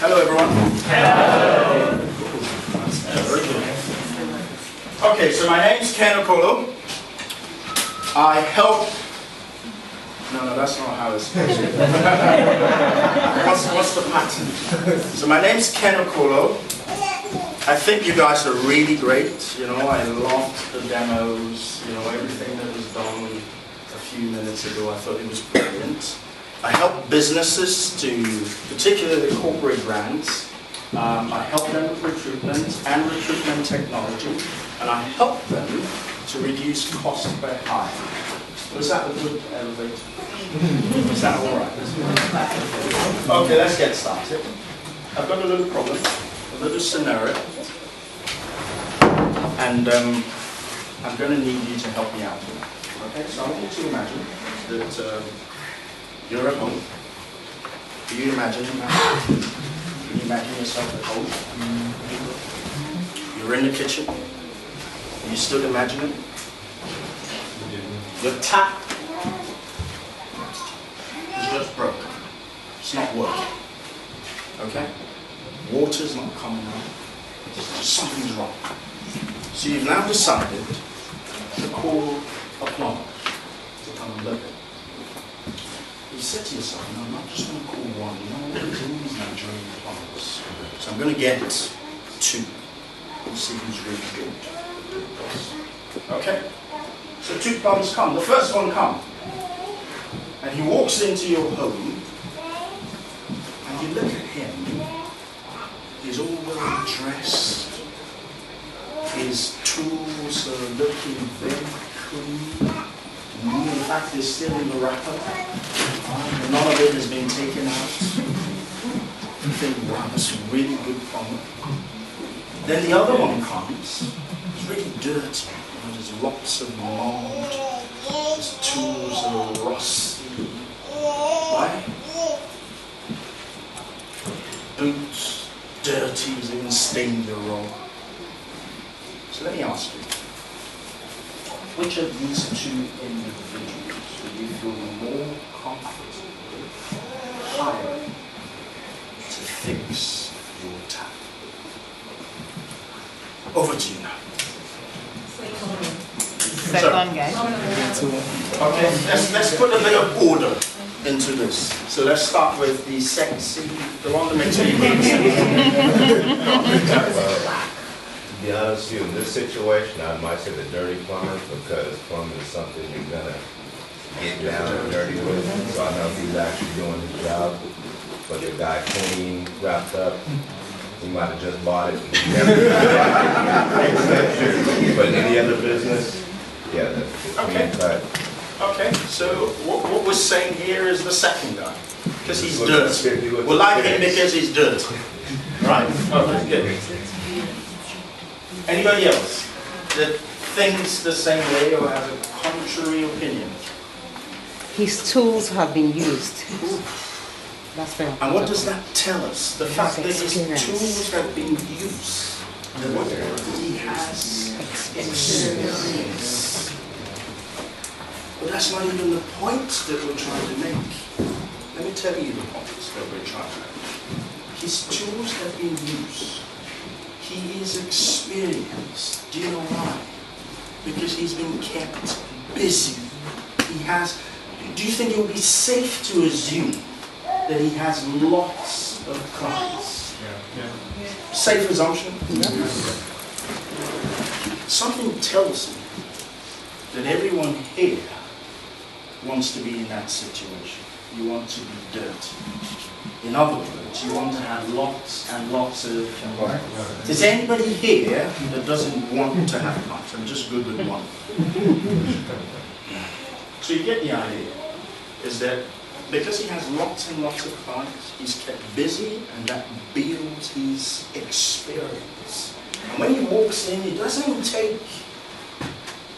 Hello, everyone. Hello. Very good. Okay, so my name's Ken Okolo. I help. No, that's not how it's supposed to be. What's the pattern? So my name's Ken Okolo. I think you guys are really great. You know, I loved the demos. You know, everything that was done a few minutes ago. I thought it was brilliant. I help businesses particularly corporate brands. I help them with recruitment and recruitment technology, and I help them to reduce cost per hire. Was that a good elevator? Is that all right? Okay, let's get started. I've got a little problem, a little scenario, and I'm going to need you to help me out with that. Okay, so I want you to imagine that you're at home. Do you imagine that? Can you imagine yourself at home? You're in the kitchen. You stood imagining. Your tap is just broken. It's not working. Okay? Water's not coming out. Something's wrong. So you've now decided to call a plumber to come and look at it. You said to yourself, no, I'm not just going to call one. You know, there's all these Nigerian plumbers. So I'm going to get two and see who's really good. Okay? So two plumbers come. The first one comes. And he walks into your home. And you look at him. He's all well dressed. His tools are looking very clean. In fact, they're still in the wrapper. None of it has been taken out. You think, wow, that's a really good plumber. Then the other one comes. It's really dirty. You know, there's lots of mold. His tools are rusty. Right? Boots, dirty, he's even stained the roll. So let me ask you. Which of these two individuals would you feel more comfortable hiring to fix your tap? Over to you now. Second guy. Okay, let's put a bit of order into this. So let's start with the sexy, the one that makes me To be honest with you, in this situation, I might say the dirty plumber, because plumbing is something you're gonna get down and dirty with. So I know he's actually doing his job. But the guy clean, wrapped up, he might have just bought it. But in any other business, yeah, that's clean cut. Okay, so what we're saying here is the second guy, because he's dirty. We like him because he's dirty. Right? Oh, that's good. Anybody else that thinks the same way or has a contrary opinion? His tools have been used. That's very important. And what does that tell us? The fact that his tools have been used. He has experience. But that's not even the point that we're trying to make. Let me tell you the point that we're trying to make. His tools have been used. He is experienced. Do you know why? Because he's been kept busy. He has. Do you think it would be safe to assume that he has lots of clients? Yeah. Safe assumption? Yeah. Something tells me that everyone here wants to be in that situation. You want to be dirty. In other words, you want to have lots and lots of clients. Is anybody here that doesn't want to have clients? I'm just good with one. So you get the idea, is that because he has lots and lots of clients, he's kept busy, and that builds his experience. And when he walks in, it doesn't take,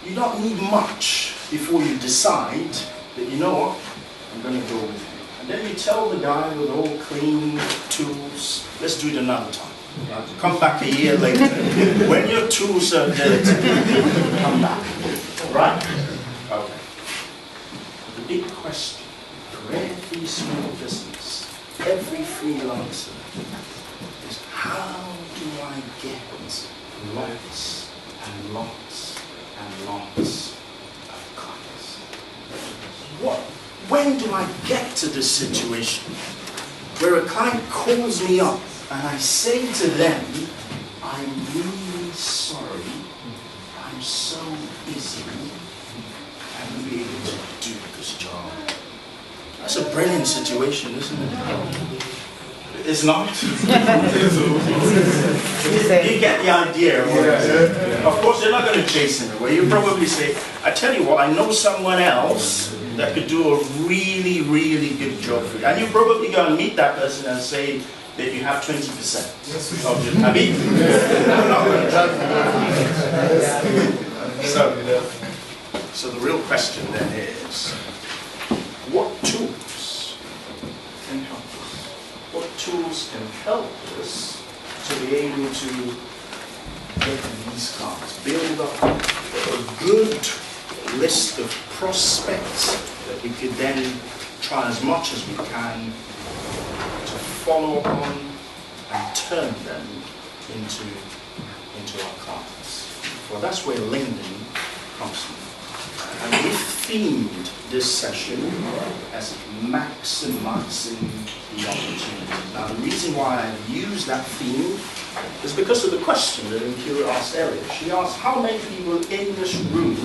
you don't need much before you decide that, you know what, I'm going to go with him. And then you tell the guy with all clean tools, let's do it another time. Come back a year later. When your tools are dirty, come back. Right? Okay. The big question for every small business every freelancer is how do I get lots and lots and lots of clients? When do I get to this situation where a client calls me up and I say to them, I'm really sorry, I'm so busy, I won't be able to do this job. That's a brilliant situation, isn't it? It's not. You get the idea. Of course, they're not going to chase him away. You probably say, I tell you what, I know someone else that could do a really, really good job for you. And you probably go and meet that person and say that you have 20% of your habit. So the real question then is, what tools can help us? What tools can help us to be able to get these cards? Build up a good list of prospects that we could then try as much as we can to follow on and turn them into our clients. Well, that's where LinkedIn comes from. And we themed this session as maximizing the opportunity. Now, the reason why I use that theme is because of the question that Okolo asked earlier. She asked, how many people in this room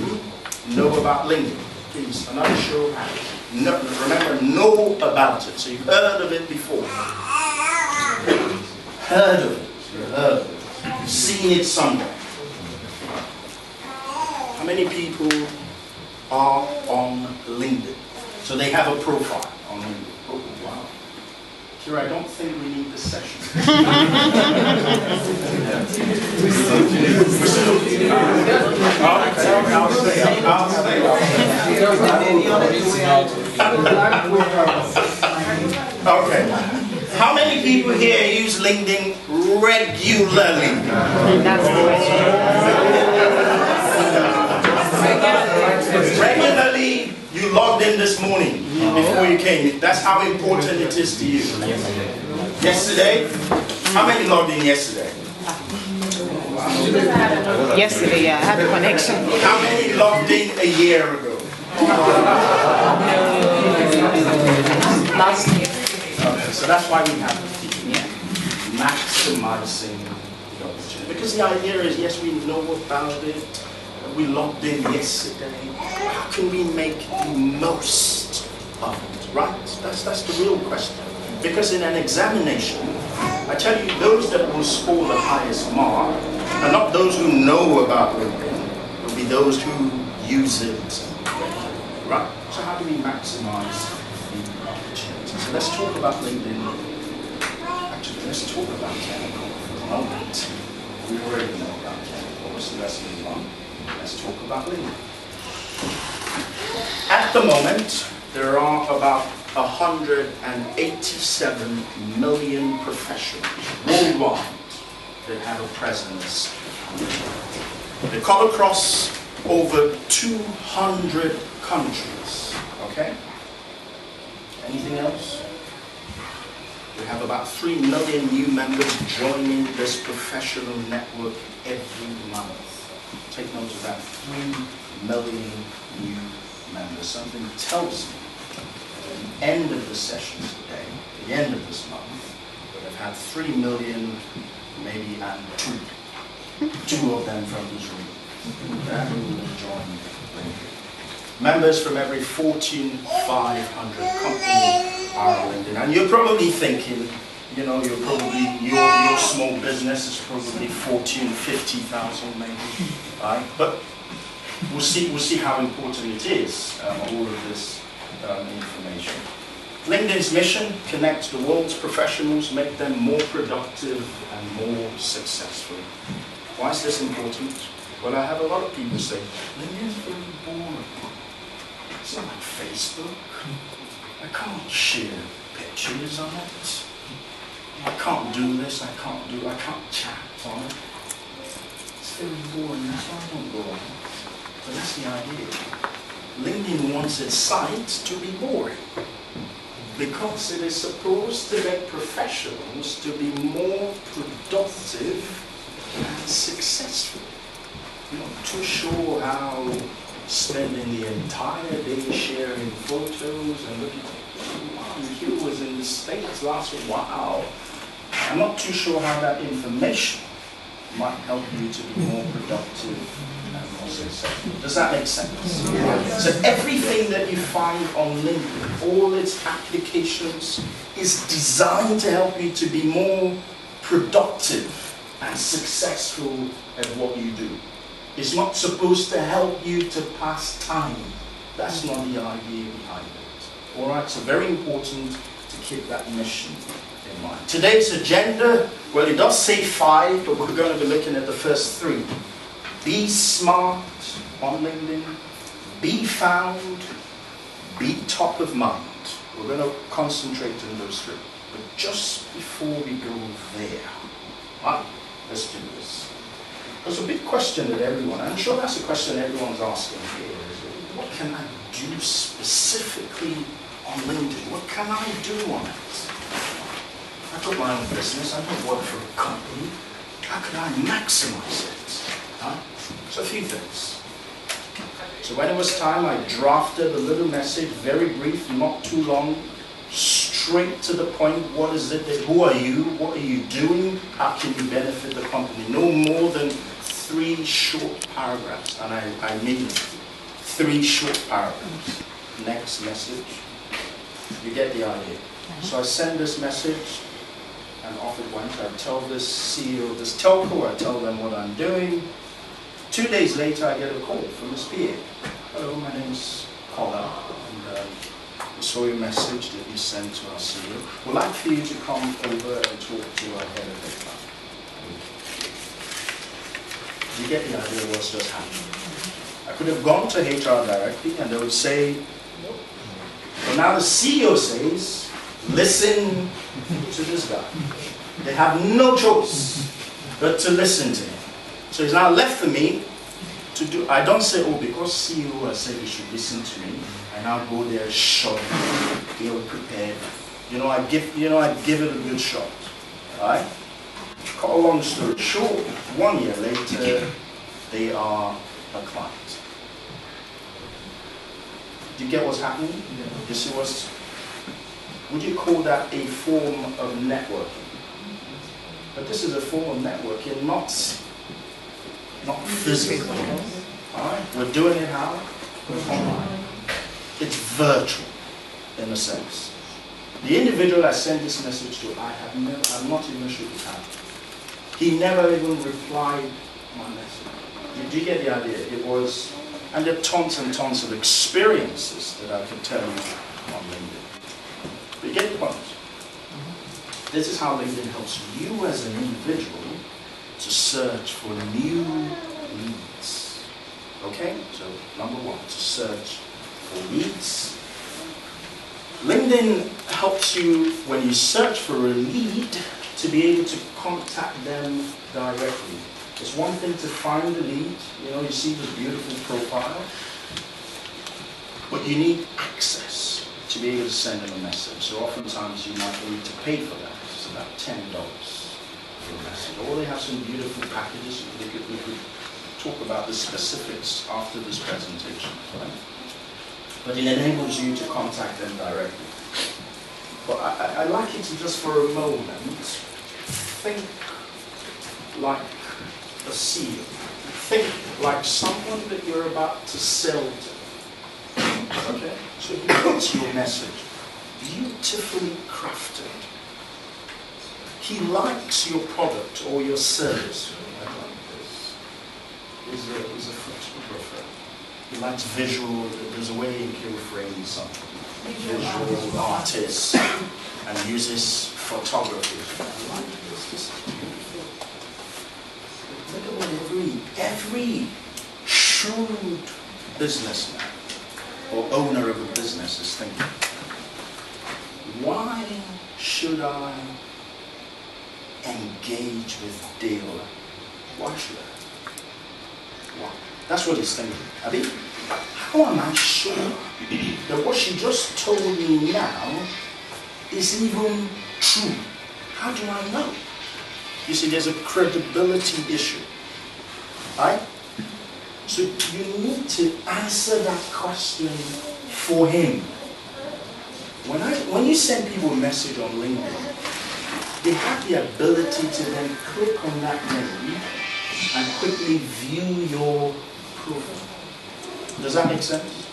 know about LinkedIn? Please, another show of hands. No, remember, know about it. So you've heard of it before. Heard of it. You've seen it somewhere. How many people are on LinkedIn? So they have a profile on LinkedIn. Oh, wow. Here, I don't think we need this session. Okay. How many people here use LinkedIn regularly? That's the question. Regularly, you logged in this morning before you came. That's how important it is to you. Yesterday? How many logged in yesterday? Yesterday, yeah, I had a connection. How many logged in a year ago? Last year. Okay, so that's why we have the theme. Maximizing the opportunity. Because the idea is, yes, we know about it. We logged in yesterday. How can we make the most of it, right? That's the real question. Because in an examination, I tell you, those that will score the highest mark are not those who know about LinkedIn, will be those who use it regularly, right? So how do we maximize the opportunity? So let's talk about LinkedIn. Actually, let's talk about chemical for a moment. We already know about chemical, so let's move on. Let's talk about LinkedIn. At the moment, there are about 187 million professionals worldwide that have a presence on LinkedIn. They come across over 200 countries. Okay? Anything else? We have about 3 million new members joining this professional network every month. Take note of that, 3 million new members. Something tells me that at the end of the session today, at the end of this month, we'll have had 3 million, maybe, and two of them from this room that will have joined LinkedIn. Members from every Fortune 500 company are on LinkedIn. And you're probably thinking, you know, your small business is probably 40 and 50,000 maybe, right? But we'll see how important it is, all of this information. LinkedIn's mission: connect the world's professionals, make them more productive and more successful. Why is this important? Well, I have a lot of people say, LinkedIn's very boring. It's not like Facebook. I can't share pictures on it. I can't do this, I can't chat on it. It's very boring, that's why I don't go on it. But that's the idea. LinkedIn wants its site to be boring. Because it is supposed to get professionals to be more productive and successful. I'm not too sure how spending the entire day sharing photos and looking at, wow, Hugh was in the States last week, wow. I'm not too sure how that information might help you to be more productive and more successful. Does that make sense? Yeah. So everything that you find on LinkedIn, all its applications, is designed to help you to be more productive and successful at what you do. It's not supposed to help you to pass time. That's not the idea behind it. All right, so very important to keep that mission in mind. Today's agenda, well, it does say 5, but we're going to be looking at the first 3. Be smart on LinkedIn, be found, be top of mind. We're going to concentrate on those 3. But just before we go there, right, let's do this. There's a big question that everyone, I'm sure that's a question everyone's asking here, is what can I do specifically on LinkedIn? What can I do on it? I've got my own business, I don't work for a company. How can I maximize it? Huh? So a few things. So when it was time, I drafted a little message, very brief, not too long, straight to the point. What is it? Who are you? What are you doing? How can you benefit the company? No more than 3 short paragraphs, and I mean 3 short paragraphs. Next message. You get the idea. So I send this message, and off it went. I tell this CEO of this telco, I tell them what I'm doing. 2 days later, I get a call from his PA. Hello, my name's Okolo, and we saw your message that you sent to our CEO. We'd like for you to come over and talk to our head of HR. You get the idea of what's just happened. I could have gone to HR directly, and they would say, nope. But now the CEO says, listen to this guy. They have no choice but to listen to him. So it's now left for me to do. I don't say, oh, because CEO has said you should listen to me, I now go there short, ill prepared. I give it a good shot. Alright? Cut a long story short, 1 year later, they are a client. Do you get what's happening? Yeah. You see what's, would you call that a form of networking? But this is a form of networking, not physical. Alright? We're doing it how? Online. It's virtual, in a sense. The individual I sent this message to, I'm not even sure he had. He never even replied my message. Do you get the idea? It was, and there are tons and tons of experiences that I could tell you on LinkedIn. But you get the point. This is how LinkedIn helps you as an individual to search for new leads. Okay? So, number 1, to search for leads. LinkedIn helps you, when you search for a lead, to be able to contact them directly. It's one thing to find the lead, you see this beautiful profile, but you need access to be able to send them a message. So oftentimes you might need to pay for that. It's about $10 for a message. Or they have some beautiful packages. We could talk about the specifics after this presentation, right? But it enables you to contact them directly. But I'd like you to just for a moment think like a CEO. Think like someone that you're about to sell to. Okay? So he gets your message, beautifully crafted. He likes your product or your service. I like this. He's a photographer. He likes visual. There's a way he'll frame something. Visual artist and uses photography. I like this. This is beautiful. Look at what every shrewd businessman or owner of a business is thinking. Why should I engage with Dale? Why should I? Why? That's what he's thinking. I mean, how am I sure that what she just told me now is even true? How do I know? You see, there's a credibility issue, right? So you need to answer that question for him. When you send people a message on LinkedIn, they have the ability to then click on that name and quickly view your profile. Does that make sense?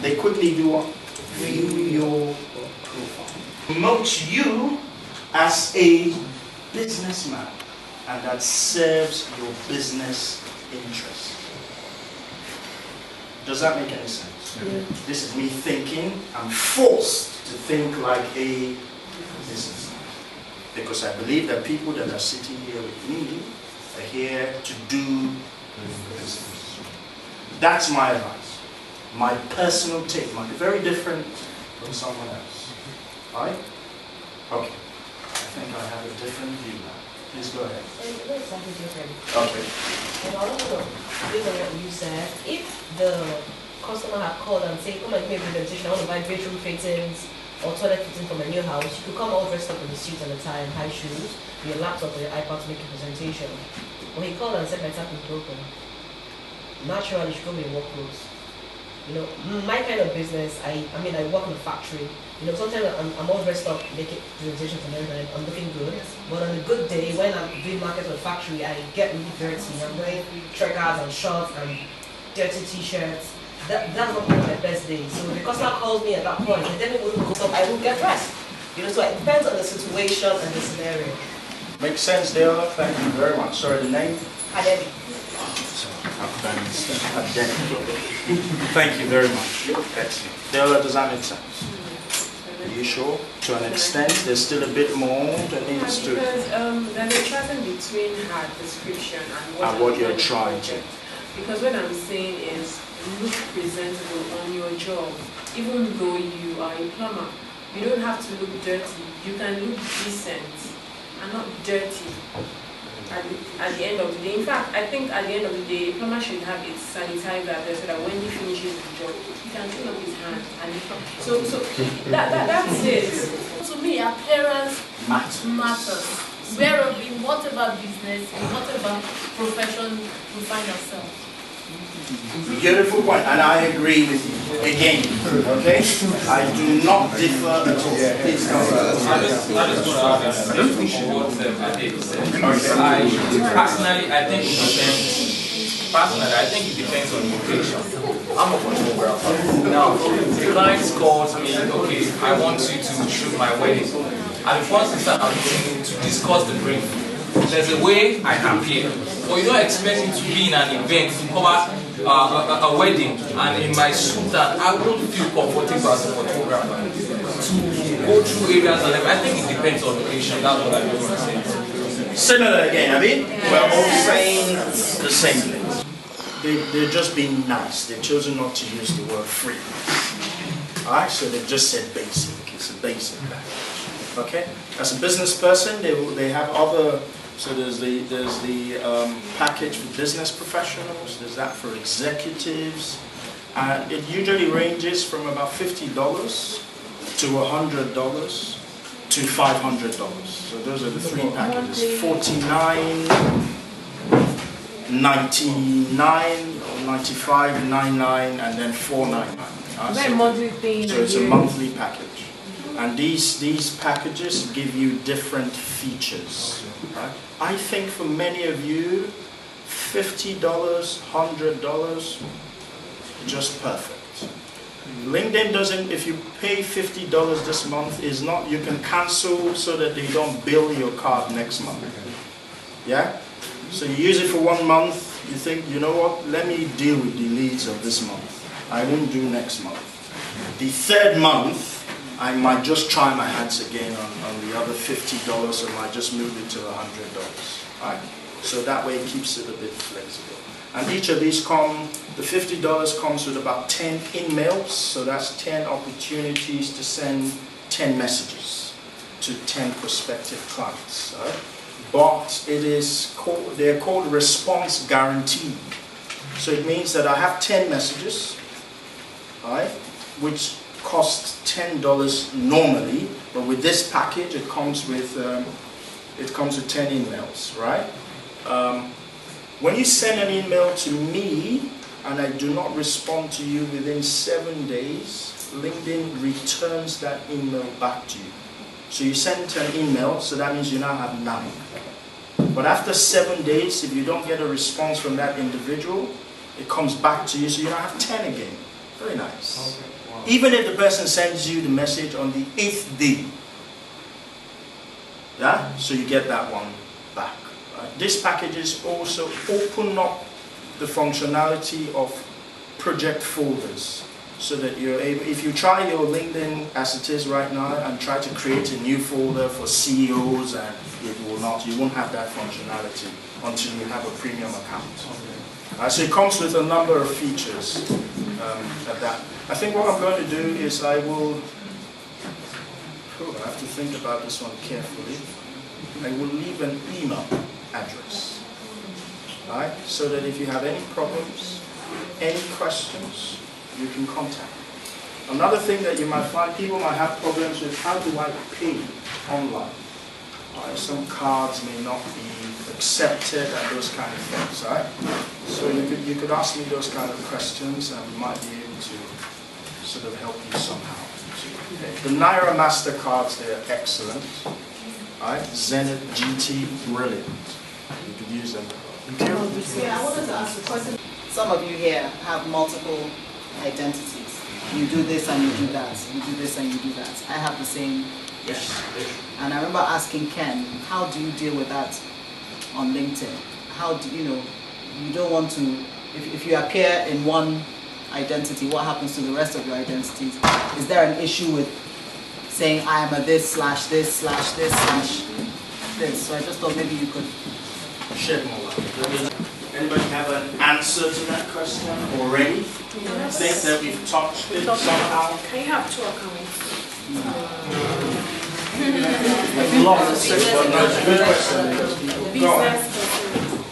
They quickly do what? View your profile. Promote you as a businessman, and that serves your business interest. Does that make any sense? Yeah. This is me thinking. I'm forced to think like a businessman, because I believe that people that are sitting here with me are here to do business. That's my advice. My personal take might be very different from someone else. Right? Okay. I think I have a different view now. Please go ahead. It's exactly different. Okay. And I want to build on what you said. If the customer had called and said, come and give me a presentation, I want to buy bedroom fittings or toilet fittings for my new house, you could come all dressed up in the suit and the tie and high shoes, with your laptop or your iPad to make a presentation. When he called and said my tap is broken, naturally you should go with your work clothes. You know, my kind of business, I work in a factory. You know, sometimes I'm all dressed up, making presentations and everything, I'm looking good. But on a good day, when I'm doing market at a factory, I get really dirty. I'm wearing trekkers and shorts and dirty t-shirts. That's not one of my best days. So the customer calls me at that point, and then I will get dressed. You know, so it depends on the situation and the scenario. Makes sense, Dale. Thank you very much. Sorry, the name? Ademi. Thank you very much. Excellent. Dale, does that make sense? Are you sure? To an extent, there's still a bit more that needs to... Because there's a trust between her description and what you're trying to. Because what I'm saying is, look presentable on your job. Even though you are a plumber, you don't have to look dirty. You can look decent and not dirty at the end of the day. In fact, I think at the end of the day, a plumber should have its sanitizer there so that when he finishes the job, he can clean up his hand. And so that's it. To me, appearance matters. Wherever, in whatever business, in whatever profession we find ourselves. Beautiful point, and I agree with you. Again, okay? I do not differ at all. Please go ahead. I just want to add what Ade said. Personally, I think it depends. Personally, I think it depends on location. I'm a photographer. Now, the client calls me, okay, I want you to shoot my wedding. At the first instance, I'm looking to discuss the brief. There's a way I appear, but you don't expect me to be in an event to cover a wedding and in my suit, and I won't feel comfortable as a photographer to go through areas and everything. I think it depends on location. That's what I want to say. Similar again, I mean, we're all saying the same thing. They're just being nice. They've chosen not to use the word free. Alright, so they've just said basic. It's a basic package. Okay? As a business person, they have other. So there's the package for business professionals. There's that for executives. It usually ranges from about $50 to $100 to $500. So those are the three packages: $49, $99, $95, $99, and then $499. So it's a monthly package. And these packages give you different features. Right? I think for many of you, $50, $100, just perfect. LinkedIn doesn't, if you pay $50 this month, is not, you can cancel so that they don't bill your card next month. Yeah? So you use it for 1 month, you think, you know what, let me deal with the leads of this month. I won't do next month. The third month, I might just try my hands again on the other $50, so I might just move it to $100. Right? So that way it keeps it a bit flexible. And each of these the $50 comes with about 10 emails, so that's 10 opportunities to send 10 messages to 10 prospective clients. Right? But they're called response guaranteed. So it means that I have 10 messages, right, which costs $10 normally, but with this package it comes with 10 emails, right? When you send an email to me and I do not respond to you within 7 days, LinkedIn returns that email back to you. So you send an email, so that means you now have 9. But after 7 days, if you don't get a response from that individual, it comes back to you, so you now have 10 again. Very nice. Okay. Wow. Even if the person sends you the message on the 8th day, yeah, so you get that one back. Right? These packages also open up the functionality of project folders, so that you're able, if you try your LinkedIn as it is right now and try to create a new folder for CEOs, and it will not, you won't have that functionality until you have a premium account. So it comes with a number of features at that. I think what I'm going to do is I have to think about this one carefully. I will leave an email address, right? So that if you have any problems, any questions, you can contact me. Another thing that you might find, people might have problems with, how do I pay online? Some cards may not be accepted and those kind of things, right? So you could ask me those kind of questions and we might be able to sort of help you somehow. The Naira MasterCards, they're excellent. Right? Zenith GT, brilliant. You could use them. Yeah, I wanted to ask a question. Some of you here have multiple identities. You do this and you do that. You do this and you do that. I have the same issue. And I remember asking Ken, how do you deal with that on LinkedIn? How do you don't want to, if you appear in one identity, what happens to the rest of your identities? Is there an issue with saying I am a this/this/this/this/this? So I just thought maybe you could shed more light. Anybody have an answer to that question already? Yes. Think that we've touched it somehow? Can you have 2 accounts? It's a good question because people go on. Business person.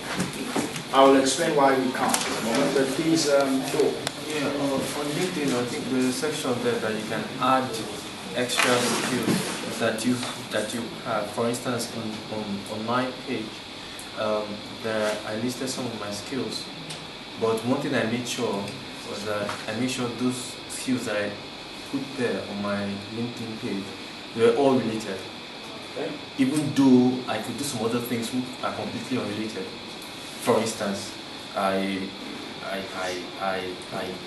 I will explain why we can't at the moment, but please go. Yeah, on LinkedIn, I think there's a section there that you can add extra skills that you have. For instance, on my page, I listed some of my skills, but one thing I made sure was that I made sure those skills that I put there on my LinkedIn page, they were all related. Okay. Even though I could do some other things which are completely unrelated. For instance, I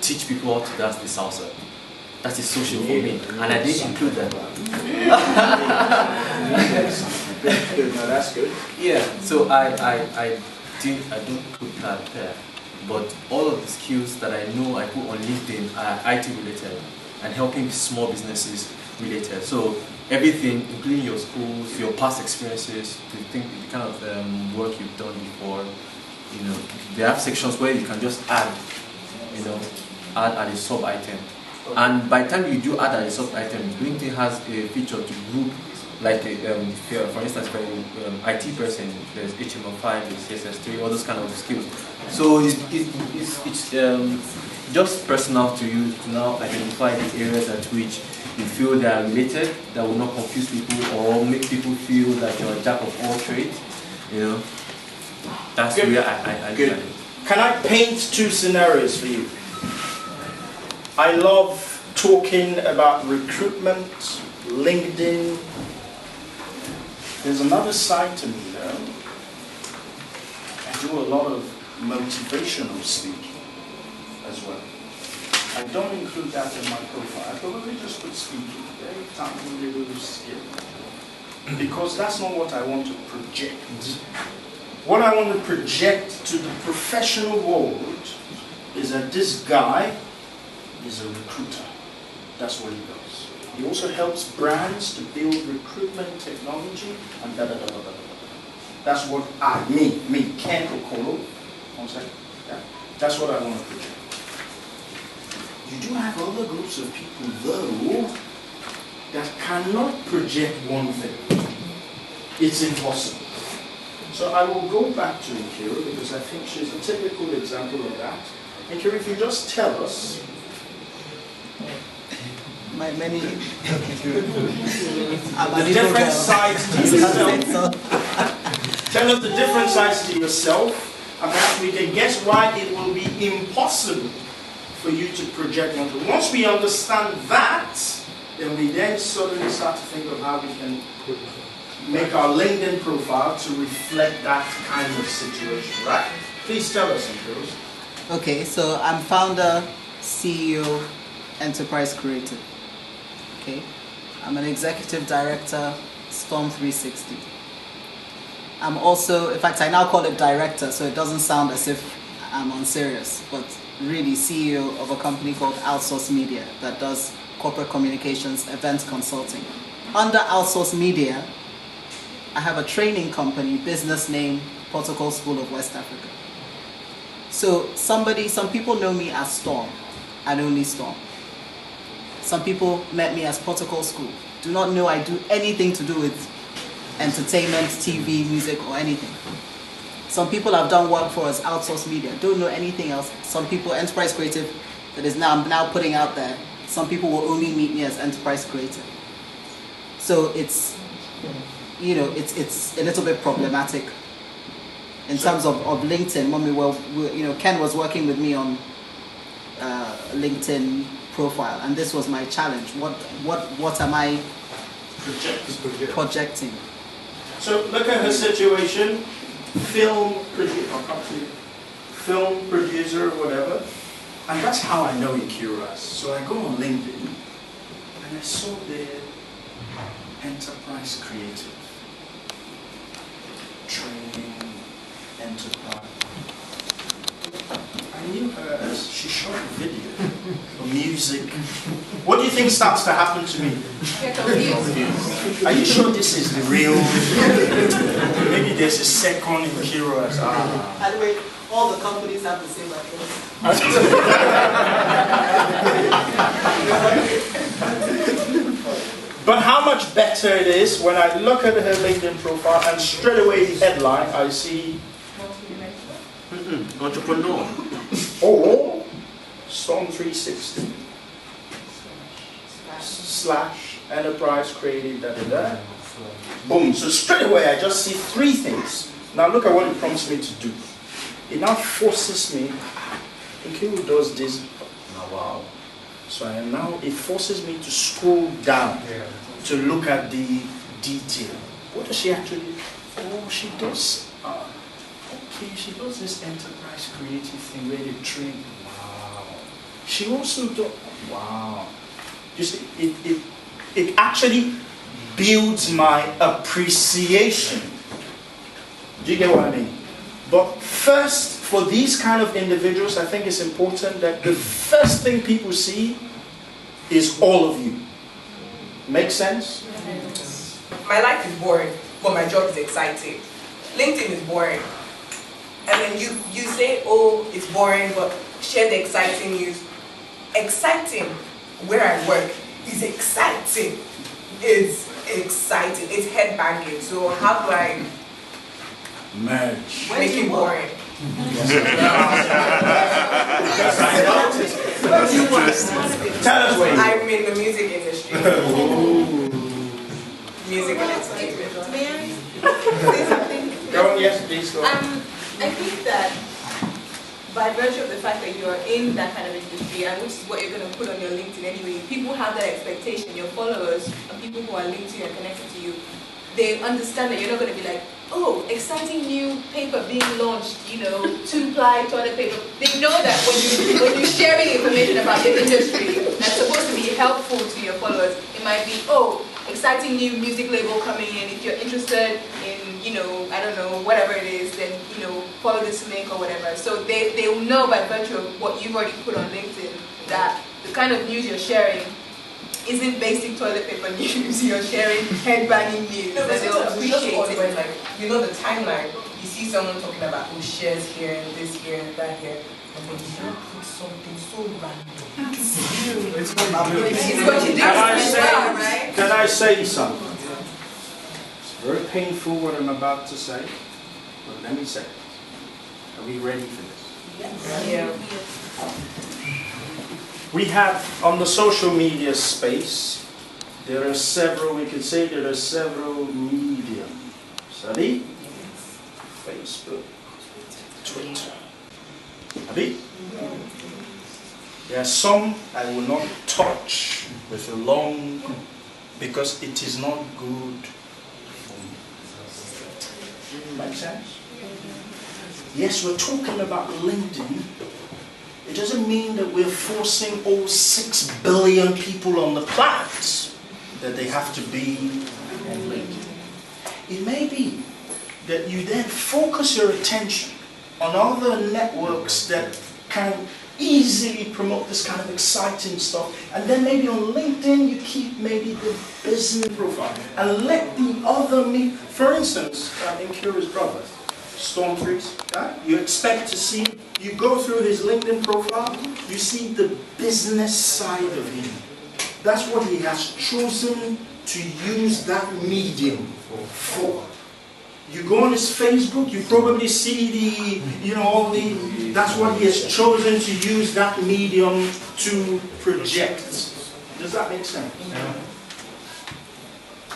teach people how to dance the salsa. That is social for me, and I didn't include that. Good, no, that's good. Yeah, so I don't put that there, but all of the skills that I know I put on LinkedIn are IT related and helping small businesses related. So everything, including your schools, your past experiences, the kind of work you've done before. They have sections where you can just add a sub item. And by the time you do add a sub item, LinkedIn has a feature to group, like for instance, for an IT person, there's HTML5, there's CSS3, all those kind of skills. So it's just personal to you to now identify the areas at which you feel they are related, that will not confuse people or make people feel that you're a jack of all trades. That's Good. where I Good. Can I paint 2 scenarios for you? I love talking about recruitment, LinkedIn. There's another side to me though. I do a lot of motivational speaking as well. I don't include that in my profile. I probably just put speaking, very tangible skill. Because that's not what I want to project. What I want to project to the professional world is that this guy is a recruiter. That's what he does. He also helps brands to build recruitment technology and da da da da da da. That's what me, Ken Okolo. One second. Yeah. That's what I want to project. You do have other groups of people though that cannot project one thing. It's impossible. So I will go back to Nkiru because I think she's a typical example of that. Nkiru, if you just tell us my many. The different sides to yourself. Tell us the different sides to yourself, and perhaps we can guess why it will be impossible for you to project onto. Once we understand that, then we then suddenly start to think of how we can make our LinkedIn profile to reflect that kind of situation, right? Please tell us, Okolo. Okay, so I'm founder, CEO, Enterprise Creative. Okay, I'm an executive director, Storm 360. I'm also, in fact, I now call it director, so it doesn't sound as if I'm unserious, but really CEO of a company called Outsource Media that does corporate communications, events consulting. Under Outsource Media, I have a training company, business name, Protocol School of West Africa. So some people know me as Storm, and only Storm. Some people met me as Protocol School. Do not know I do anything to do with entertainment, TV, music, or anything. Some people I've done work for as Outsource Media. Don't know anything else. Some people, Enterprise Creative, that is I'm now putting out there. Some people will only meet me as Enterprise Creative. So it's, it's a little bit problematic in terms of LinkedIn. When Ken was working with me on LinkedIn profile, and this was my challenge. What am I projecting? So look at her situation, film producer, whatever, and that's how I know you're curious. So I go on LinkedIn, and I saw there Enterprise Creative, training, enterprise. I knew her as she shot a video, music. What do you think starts to happen to me? Are you sure this is the real? Maybe there's a second in curious. By the way, all the companies have the same address. But how much better it is when I look at her LinkedIn profile and straight away the headline I see entrepreneur. or Storm 360 / Enterprise Creative da. Boom. So straight away I just see three things. Now look at what it prompts me to do. It now forces me. Okolo does this. Oh, wow. So it forces me to scroll down to look at the detail. What does she actually do? Oh, she does. Okay, she does this enterprise creative thing where they train. Wow. She also does. Wow. You see, it actually builds my appreciation. Do you get what I mean? But first, for these kind of individuals, I think it's important that the first thing people see is all of you. Make sense? My life is boring, but my job is exciting. LinkedIn is boring. And then you say, oh, it's boring, but share the exciting news. Exciting, where I work, is exciting. It's exciting. It's headbanging. So how do I merge? Make it boring? Tell us where I'm in the music industry. Music and entertainment. May I say something? Yes, please go. I think that by virtue of the fact that you're in that kind of industry, and which is what you're going to put on your LinkedIn anyway, people have that expectation, your followers and people who are linked to you and connected to you, they understand that you're not going to be like, oh, exciting new paper being launched, 2-ply toilet paper. They know that when you're sharing information about your industry that's supposed to be helpful to your followers, it might be, oh, exciting new music label coming in. If you're interested in, I don't know, whatever it is, then, follow this link or whatever. So they will know by virtue of what you've already put on LinkedIn that the kind of news you're sharing isn't basic toilet paper news. You're sharing headbanging news. No, but they'll appreciate it. when, the timeline, you see someone talking about who shares here and this here and that here, and then you put something so random. It's what you do right? Can I say something? It's very painful what I'm about to say, but let me say it. Are we ready for this? Yeah. We have, on the social media space, there are several, we could say there are several mediums. Abi? Facebook, Twitter. Abi? There are some I will not touch with a long, because it is not good for me. Make sense? Yes, we're talking about LinkedIn. It doesn't mean that we're forcing all 6 billion people on the planet that they have to be on LinkedIn. It may be that you then focus your attention on other networks that can easily promote this kind of exciting stuff, and then maybe on LinkedIn you keep maybe the business profile and let the other meet. For instance, in Curious Brother, Stormfreeze, you expect to see, you go through his LinkedIn profile, you see the business side of him. That's what he has chosen to use that medium for. You go on his Facebook, you probably see that's what he has chosen to use that medium to project. Does that make sense? Yeah.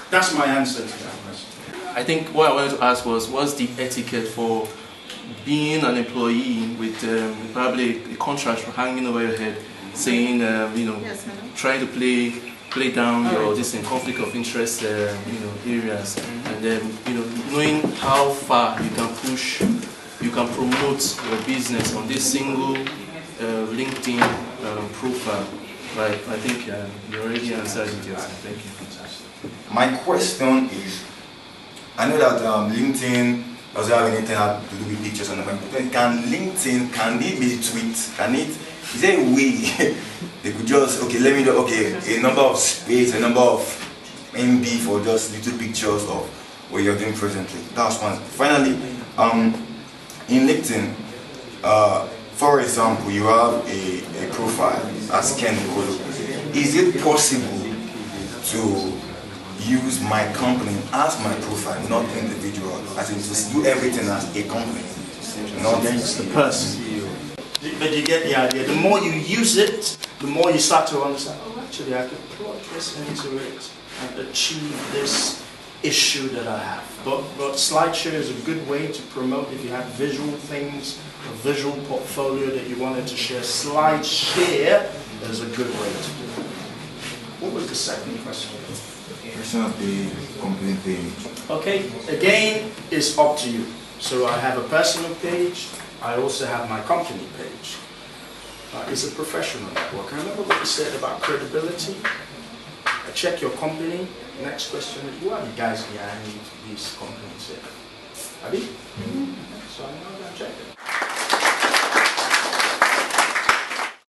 That's my answer to that question. I think what I wanted to ask was, what's the etiquette for being an employee with probably a contract hanging over your head, saying, trying to play down your conflict of interest, areas, and then knowing how far you can push, you can promote your business on this single LinkedIn profile. Right? I think you already answered it yourself. Thank you. My question is, I know that LinkedIn doesn't have anything to do with pictures on the LinkedIn. Can it be tweet? Is there a way they could just, let me know, a number of space, a number of MB for just little pictures of what you're doing presently? That's one. Finally, in LinkedIn, for example, you have a profile as Ken Okolo. Is it possible to use my company as my profile, not individual, as in to do everything as a company, not against the person? But you get the idea. The more you use it, the more you start to understand, actually I could plug this into it and achieve this issue that I have. But SlideShare is a good way to promote if you have visual things, a visual portfolio that you wanted to share. SlideShare is a good way to do it. What was the second question? Personal page, company page. Okay, again, it's up to you. So I have a personal page. I also have my company page. It's a professional network. I remember what you said about credibility. I check your company. Next question is, who are the guys behind these companies here? Abi? So I'm going to check it.